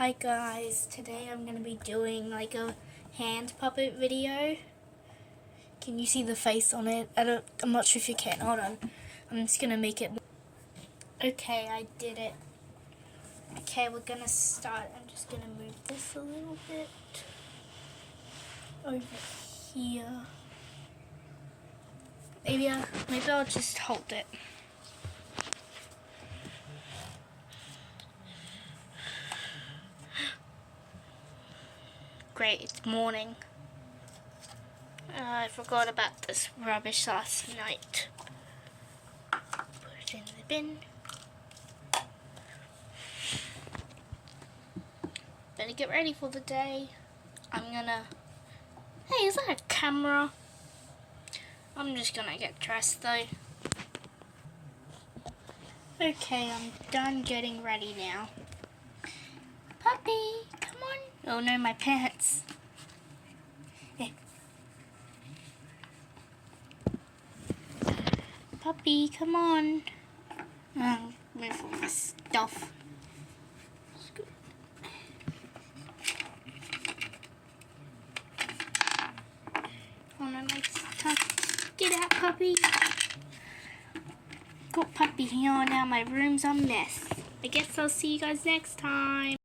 Hi guys, today I'm going to be doing like a hand puppet video. Can you see the face on it? I'm not sure if you can. Hold on. I'm just going to make it. Okay, I did it. Okay, we're going to start. I'm just going to move this a little bit over here. Maybe I'll just hold it. Great, it's morning. I forgot about this rubbish last night. Put it in the bin. Better get ready for the day. Hey, is that a camera? I'm just gonna get dressed though. Okay, I'm done getting ready now. Puppy, come on. Oh no, my pants. Puppy, come on. Move all my stuff. Oh no, my stuff. Get out, puppy. Got puppy here now. My room's a mess. I guess I'll see you guys next time.